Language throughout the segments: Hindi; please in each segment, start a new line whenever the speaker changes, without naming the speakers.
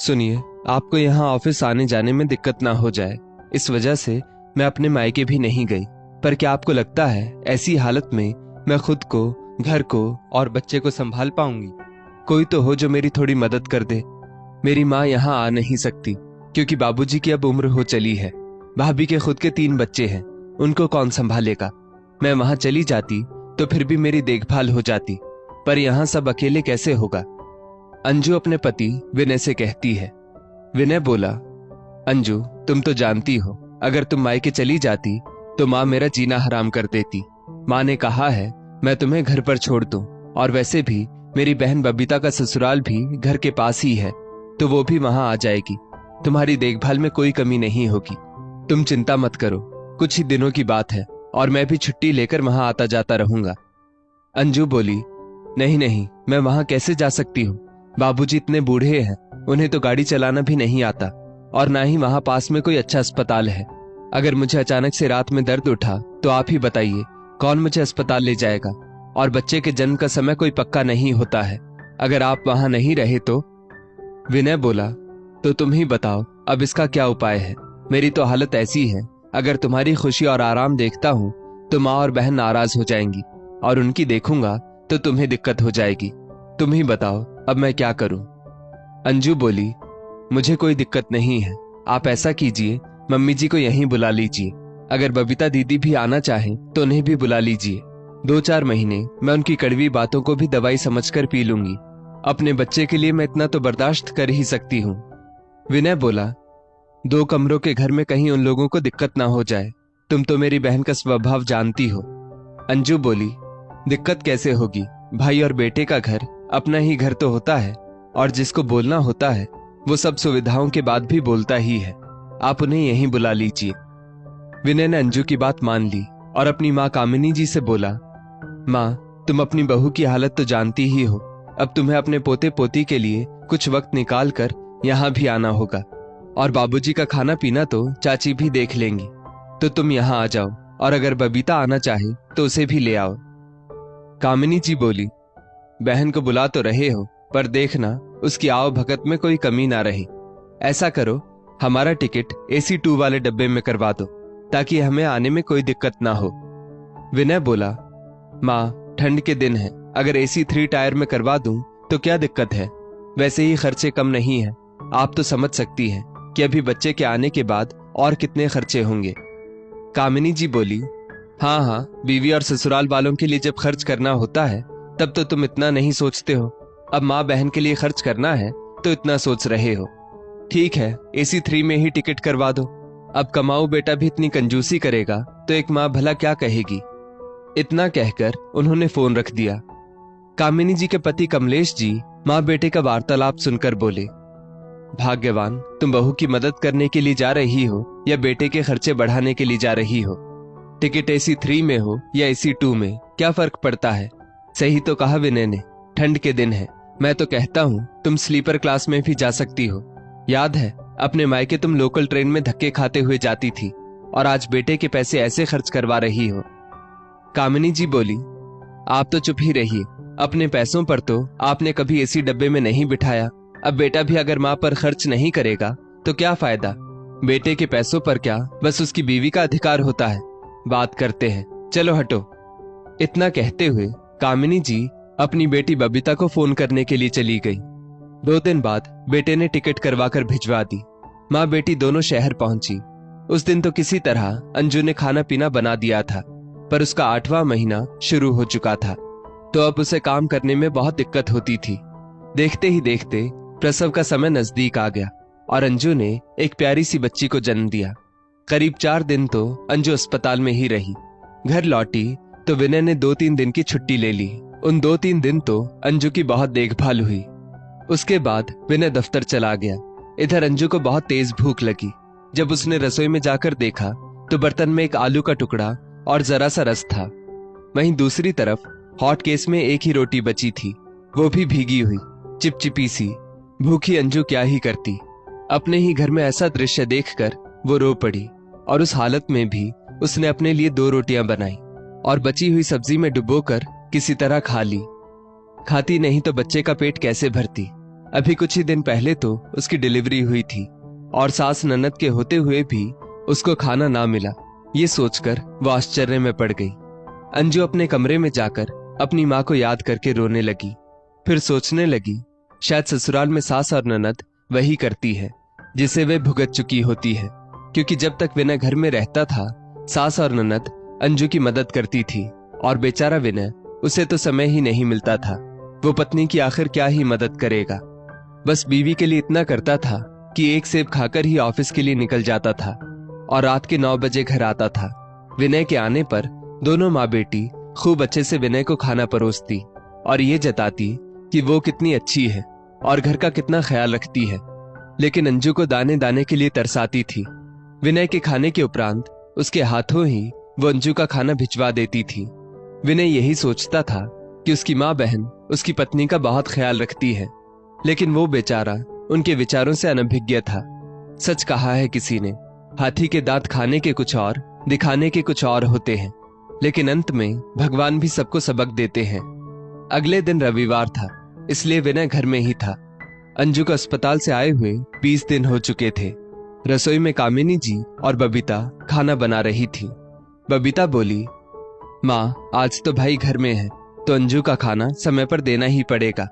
सुनिए, आपको यहाँ ऑफिस आने जाने में दिक्कत ना हो जाए, इस वजह से मैं अपने मायके भी नहीं गई। पर क्या आपको लगता है ऐसी हालत में मैं खुद को, घर को और बच्चे को संभाल पाऊंगी? कोई तो हो जो मेरी थोड़ी मदद कर दे। मेरी माँ यहाँ आ नहीं सकती क्योंकि बाबूजी की अब उम्र हो चली है। भाभी के खुद के 3 बच्चे हैं, उनको कौन संभालेगा? मैं वहां चली जाती तो फिर भी मेरी देखभाल हो जाती, पर यहाँ सब अकेले कैसे होगा? अंजू अपने पति विनय से कहती है। विनय बोला, अंजू तुम तो जानती हो, अगर तुम मायके चली जाती तो माँ मेरा जीना हराम कर देती। माँ ने कहा है मैं तुम्हें घर पर छोड़ दूं, और वैसे भी मेरी बहन बबीता का ससुराल भी घर के पास ही है, तो वो भी वहां आ जाएगी। तुम्हारी देखभाल में कोई कमी नहीं होगी। तुम चिंता मत करो, कुछ ही दिनों की बात है और मैं भी छुट्टी लेकर वहां आता जाता रहूंगा। अंजू बोली, नहीं नहीं, मैं वहां कैसे जा सकती हूँ? बाबूजी इतने बूढ़े हैं, उन्हें तो गाड़ी चलाना भी नहीं आता, और ना ही वहां पास में कोई अच्छा अस्पताल है। अगर मुझे अचानक से रात में दर्द उठा तो आप ही बताइए, कौन मुझे अस्पताल ले जाएगा? और बच्चे के जन्म का समय कोई पक्का नहीं होता है। अगर आप वहां नहीं रहे तो? विनय बोला, तो तुम ही बताओ अब इसका क्या उपाय है? मेरी तो हालत ऐसी है, अगर तुम्हारी खुशी और आराम देखता हूं तो माँ और बहन नाराज हो जाएंगी, और उनकी देखूंगा तो तुम्हें दिक्कत हो जाएगी। तुम ही बताओ अब मैं क्या करूं? अंजू बोली, मुझे कोई दिक्कत नहीं है। आप ऐसा कीजिए, मम्मी जी को यहीं बुला लीजिए। अगर बबीता दीदी भी आना चाहे तो उन्हें भी बुला लीजिए। 2-4 महीने मैं उनकी कड़वी बातों को भी दवाई समझकर पी लूंगी। अपने बच्चे के लिए मैं इतना तो बर्दाश्त कर ही सकती हूँ। विनय बोला, 2 कमरों के घर में कहीं उन लोगों को दिक्कत ना हो जाए। तुम तो मेरी बहन का स्वभाव जानती हो। अंजू बोली, दिक्कत कैसे होगी? भाई और बेटे का घर अपना ही घर तो होता है, और जिसको बोलना होता है वो सब सुविधाओं के बाद भी बोलता ही है। आप उन्हें यहीं बुला लीजिए। विनय ने अंजू की बात मान ली और अपनी माँ कामिनी जी से बोला, माँ तुम अपनी बहू की हालत तो जानती ही हो। अब तुम्हें अपने पोते पोती के लिए कुछ वक्त निकाल कर यहाँ भी आना होगा, और बाबूजी का खाना पीना तो चाची भी देख लेंगी। तो तुम यहाँ आ जाओ, और अगर बबीता आना चाहे तो उसे भी ले आओ। कामिनी जी बोली, बहन को बुला तो रहे हो, पर देखना उसकी आओ भगत में कोई कमी ना रहे। ऐसा करो, हमारा टिकट AC 2 वाले डब्बे में करवा दो, ताकि हमें आने में कोई दिक्कत ना हो। विनय बोला, माँ ठंड के दिन है, अगर AC 3 टायर में करवा दूं तो क्या दिक्कत है? वैसे ही खर्चे कम नहीं है। आप तो समझ सकती हैं कि अभी बच्चे के आने के बाद और कितने खर्चे होंगे। कामिनी जी बोली, हाँ हाँ, बीवी और ससुराल वालों के लिए जब खर्च करना होता है तब तो तुम इतना नहीं सोचते हो। अब माँ बहन के लिए खर्च करना है तो इतना सोच रहे हो। ठीक है, AC 3 में ही टिकट करवा दो। अब कमाऊ बेटा भी इतनी कंजूसी करेगा तो एक माँ भला क्या कहेगी? इतना कहकर उन्होंने फोन रख दिया। कामिनी जी के पति कमलेश जी माँ बेटे का वार्तालाप सुनकर बोले, भाग्यवान, तुम बहू की मदद करने के लिए जा रही हो या बेटे के खर्चे बढ़ाने के लिए जा रही हो? टिकट AC 3 में हो या AC 2 में, क्या फर्क पड़ता है? सही तो कहा विनय ने, ठंड के दिन है। मैं तो कहता हूँ तुम स्लीपर क्लास में भी जा सकती हो। याद है अपने मायके तुम लोकल ट्रेन में धक्के खाते हुए जाती थी, और आज बेटे के पैसे ऐसे खर्च करवा रही हो। कामिनी जी बोली, आप तो चुप ही रहिए। अपने पैसों पर तो आपने कभी AC डब्बे में नहीं बिठाया। अब बेटा भी अगर माँ पर खर्च नहीं करेगा तो क्या फायदा? बेटे के पैसों पर क्या बस उसकी बीवी का अधिकार होता है? बात करते हैं, चलो हटो। इतना कहते हुए कामिनी जी अपनी बेटी बबीता को फोन करने के लिए चली गई। 2 दिन बाद बेटे ने टिकट करवाकर भिजवा दी। माँ बेटी दोनों शहर पहुंची। उस दिन तो किसी तरह अंजू ने खाना पीना बना दिया था, पर उसका 8वां महीना शुरू हो चुका था, तो अब उसे काम करने में बहुत दिक्कत होती थी। देखते ही देखते प्रसव का समय नजदीक आ गया और अंजू ने एक प्यारी सी बच्ची को जन्म दिया। करीब 4 दिन तो अंजू अस्पताल में ही रही। घर लौटी तो विनय ने 2-3 दिन की छुट्टी ले ली। उन 2-3 दिन तो अंजू की बहुत देखभाल हुई। उसके बाद विनय दफ्तर चला गया। इधर अंजू को बहुत तेज भूख लगी। जब उसने रसोई में जाकर देखा तो बर्तन में एक आलू का टुकड़ा और जरा सा रस था। वहीं दूसरी तरफ हॉट केस में एक ही रोटी बची थी, वो भी भीगी हुई, चिपचिपी सी। भूखी अंजू क्या ही करती। अपने ही घर में ऐसा दृश्य देखकर वो रो पड़ी, और उस हालत में भी उसने अपने लिए 2 रोटियां बनाई और बची हुई सब्जी में डुबोकर किसी तरह खा ली। खाती नहीं तो बच्चे का पेट कैसे भरती? अभी कुछ ही दिन पहले तो उसकी डिलीवरी हुई थी और सास ननद के होते हुए भी उसको खाना ना मिला। ये सोचकर वो आश्चर्य में पड़ गई। अंजू अपने कमरे में जाकर अपनी माँ को याद करके रोने लगी। फिर सोचने लगी शायद ससुराल में सास और ननद वही करती है जिसे वे भुगत चुकी होती है, क्योंकि जब तक विनय घर में रहता था सास और ननद अंजू की मदद करती थी और बेचारा विनय, उसे तो समय ही नहीं मिलता था। वो पत्नी की आखिर क्या ही मदद करेगा। बस बीवी के लिए इतना करता था कि एक सेब खाकर ही ऑफिस के लिए निकल जाता था और रात के 9 बजे घर आता था। विनय के आने पर दोनों माँ बेटी खूब अच्छे से विनय को खाना परोसती और ये जताती कि वो कितनी अच्छी है और घर का कितना ख्याल रखती है, लेकिन अंजू को दाने दाने के लिए तरसाती थी। विनय के खाने के उपरांत उसके हाथों ही वो अंजू का खाना भिजवा देती थी। विनय यही सोचता था कि उसकी माँ बहन उसकी पत्नी का बहुत ख्याल रखती है, लेकिन वो बेचारा उनके विचारों से अनभिज्ञ था। सच कहा है किसी ने, हाथी के दांत खाने के कुछ और, दिखाने के कुछ और होते हैं, लेकिन अंत में भगवान भी सबको सबक देते हैं। अगले दिन रविवार था, इसलिए विनय घर में ही था। अंजू को अस्पताल से आए हुए 20 दिन हो चुके थे। रसोई में कामिनी जी और बबीता खाना बना रही थी। बबीता बोली, माँ आज तो भाई घर में है तो अंजू का खाना समय पर देना ही पड़ेगा।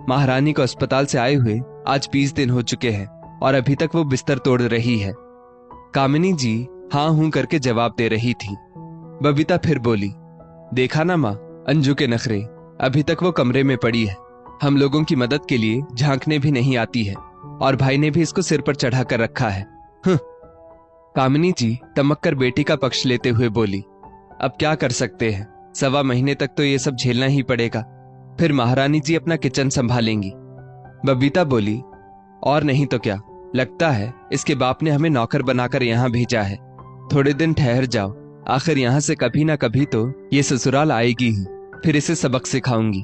महारानी को अस्पताल से आए हुए आज 20 दिन हो चुके हैं और अभी तक वो बिस्तर तोड़ रही है। कामिनी जी हाँ हूं करके जवाब दे रही थी। बबीता फिर बोली, देखा ना माँ, अंजू के नखरे, अभी तक वो कमरे में पड़ी है। हम लोगों की मदद के लिए झांकने भी नहीं आती है और भाई ने भी इसको सिर पर चढ़ा कर रखा है। कामिनी जी तमक कर बेटी का पक्ष लेते हुए बोली, अब क्या कर सकते हैं, 1.25 महीने तक तो ये सब झेलना ही पड़ेगा, फिर महारानी जी अपना किचन संभालेंगी। बबीता बोली, और नहीं तो क्या, लगता है इसके बाप ने हमें नौकर बनाकर यहाँ भेजा है। थोड़े दिन ठहर जाओ, आखिर यहाँ से कभी ना कभी तो ये ससुराल आएगी ही, फिर इसे सबक सिखाऊंगी।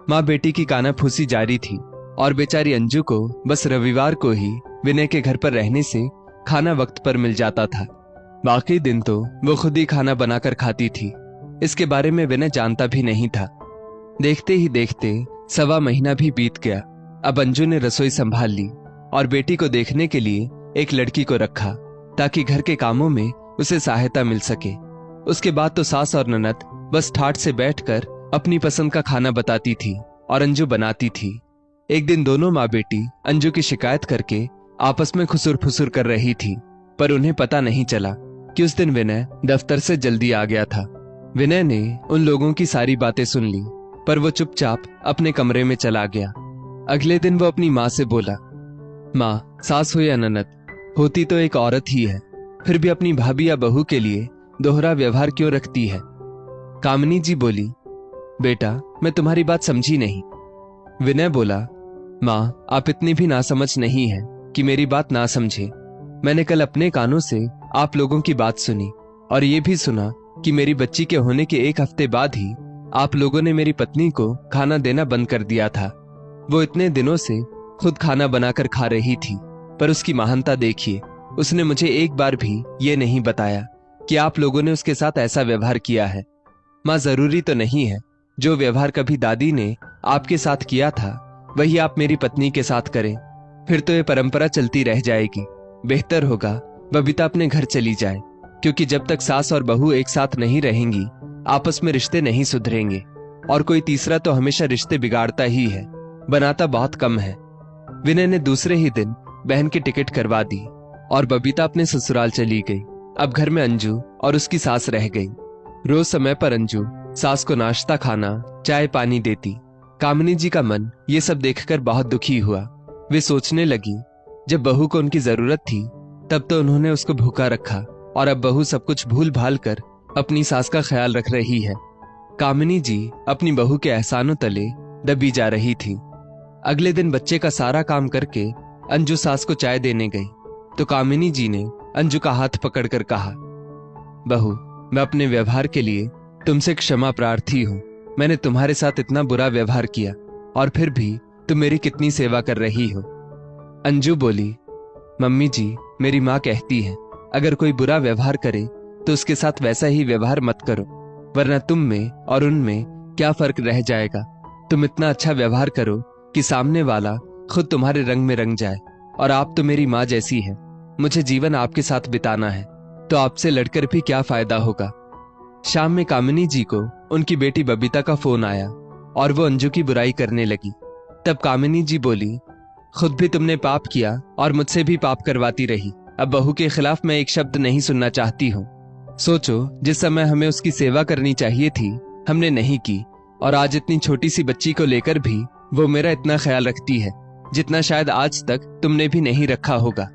माँ बेटी की कानाफूसी जारी थी और बेचारी अंजू को बस रविवार को ही विनय के घर पर रहने से खाना वक्त पर मिल जाता था। बाकी दिन तो वो खुद ही खाना बनाकर खाती थी। इसके बारे में विनय जानता भी नहीं था। देखते ही देखते 1.25 महीना भी बीत गया। अब अंजू ने रसोई संभाल ली और बेटी को देखने के लिए एक लड़की को रखा ताकि घर के कामों में उसे सहायता मिल सके। उसके बाद तो सास और ननद बस ठाठ से बैठकर अपनी पसंद का खाना बताती थी और अंजू बनाती थी। एक दिन दोनों माँ बेटी अंजू की शिकायत करके आपस में खुसुर फुसुर कर रही थी, पर उन्हें पता नहीं चला कि उस दिन विनय दफ्तर से जल्दी आ गया था। विनय ने उन लोगों की सारी बातें सुन ली, पर वो चुपचाप अपने कमरे में चला गया। अगले दिन वो अपनी माँ से बोला, माँ, सास हो या ननद, होती तो एक औरत ही है, फिर भी अपनी भाभी या बहू के लिए दोहरा व्यवहार क्यों रखती है। कामिनी जी बोली, बेटा मैं तुम्हारी बात समझी नहीं। विनय बोला, माँ आप इतनी भी नासमझ नहीं है कि मेरी बात ना समझे। मैंने कल अपने कानों से आप लोगों की बात सुनी और ये भी सुना कि मेरी बच्ची के होने के 1 हफ्ते बाद ही आप लोगों ने मेरी पत्नी को खाना देना बंद कर दिया था। वो इतने दिनों से खुद खाना बनाकर खा रही थी, पर उसकी महानता देखिए, उसने मुझे एक बार भी ये नहीं बताया कि आप लोगों ने उसके साथ ऐसा व्यवहार किया है। माँ, जरूरी तो नहीं है जो व्यवहार कभी दादी ने आपके साथ किया था वही आप मेरी पत्नी के साथ करें, फिर तो ये परंपरा चलती रह जाएगी। बेहतर होगा बबीता अपने घर चली जाए, क्योंकि जब तक सास और बहू एक साथ नहीं रहेंगी आपस में रिश्ते नहीं सुधरेंगे और कोई तीसरा तो हमेशा रिश्ते बिगाड़ता ही है, बनाता बहुत कम है। विनय ने दूसरे ही दिन बहन की टिकट करवा दी और बबीता अपने ससुराल चली गई। अब घर में अंजू और उसकी सास रह गई। रोज समय पर अंजू सास को नाश्ता, खाना, चाय पानी देती। कामिनी जी का मन ये सब देखकर बहुत दुखी हुआ। वे सोचने लगी, जब बहू को उनकी जरूरत थी तब तो उन्होंने उसको भूखा रखा और अब बहू सब कुछ भूल भाल कर अपनी सास का ख्याल रख रही है। कामिनी जी अपनी बहू के एहसानों तले दबी जा रही थी। अगले दिन बच्चे का सारा काम करके अंजू सास को चाय देने गई तो कामिनी जी ने अंजू का हाथ पकड़कर कहा, बहू, मैं अपने व्यवहार के लिए तुमसे क्षमा प्रार्थी हूँ। मैंने तुम्हारे साथ इतना बुरा व्यवहार किया और फिर भी तुम मेरी कितनी सेवा कर रही हो। अंजू बोली, मम्मी जी, मेरी माँ कहती है अगर कोई बुरा व्यवहार करे तो उसके साथ वैसा ही व्यवहार मत करो, वरना तुम में और उनमें क्या फर्क रह जाएगा। तुम इतना अच्छा व्यवहार करो कि सामने वाला खुद तुम्हारे रंग में रंग जाए। और आप तो मेरी माँ जैसी है, मुझे जीवन आपके साथ बिताना है, तो आपसे लड़कर भी क्या फायदा होगा। शाम में कामिनी जी को उनकी बेटी बबीता का फोन आया और वो अंजू की बुराई करने लगी। तब कामिनी जी बोली, खुद भी तुमने पाप किया और मुझसे भी पाप करवाती रही। अब बहू के खिलाफ मैं एक शब्द नहीं सुनना चाहती हूँ। सोचो, जिस समय हमें उसकी सेवा करनी चाहिए थी हमने नहीं की, और आज इतनी छोटी सी बच्ची को लेकर भी वो मेरा इतना ख्याल रखती है जितना शायद आज तक तुमने भी नहीं रखा होगा।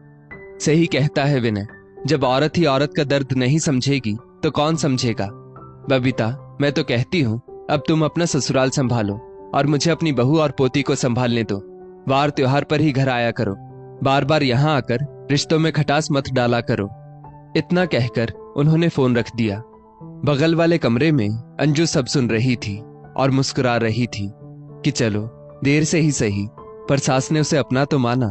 सही कहता है विनय, जब औरत ही औरत का दर्द नहीं समझेगी तो कौन समझेगा। बबीता, मैं तो कहती हूँ अब तुम अपना ससुराल संभालो और मुझे अपनी बहू और पोती को संभालने दो। वार त्योहार पर ही घर आया करो, बार बार यहाँ आकर रिश्तों में खटास मत डाला करो। इतना कहकर उन्होंने फोन रख दिया। बगल वाले कमरे में अंजू सब सुन रही थी और मुस्कुरा रही थी कि चलो देर से ही सही, पर सास ने उसे अपना तो माना।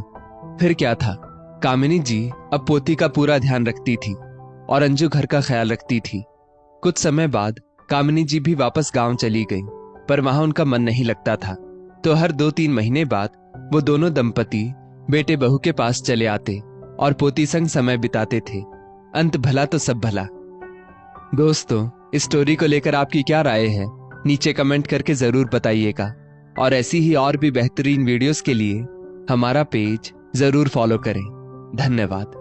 फिर क्या था, कामिनी जी अब पोती का पूरा ध्यान रखती थी और अंजू घर का ख्याल रखती थी। कुछ समय बाद कामिनी जी भी वापस गांव चली गई, पर वहां उनका मन नहीं लगता था, तो हर 2-3 महीने बाद वो दोनों दंपति बेटे बहू के पास चले आते और पोती संग समय बिताते थे। अंत भला तो सब भला। दोस्तों, इस स्टोरी को लेकर आपकी क्या राय है, नीचे कमेंट करके जरूर बताइएगा। और ऐसी ही और भी बेहतरीन वीडियोस के लिए हमारा पेज जरूर फॉलो करें। धन्यवाद।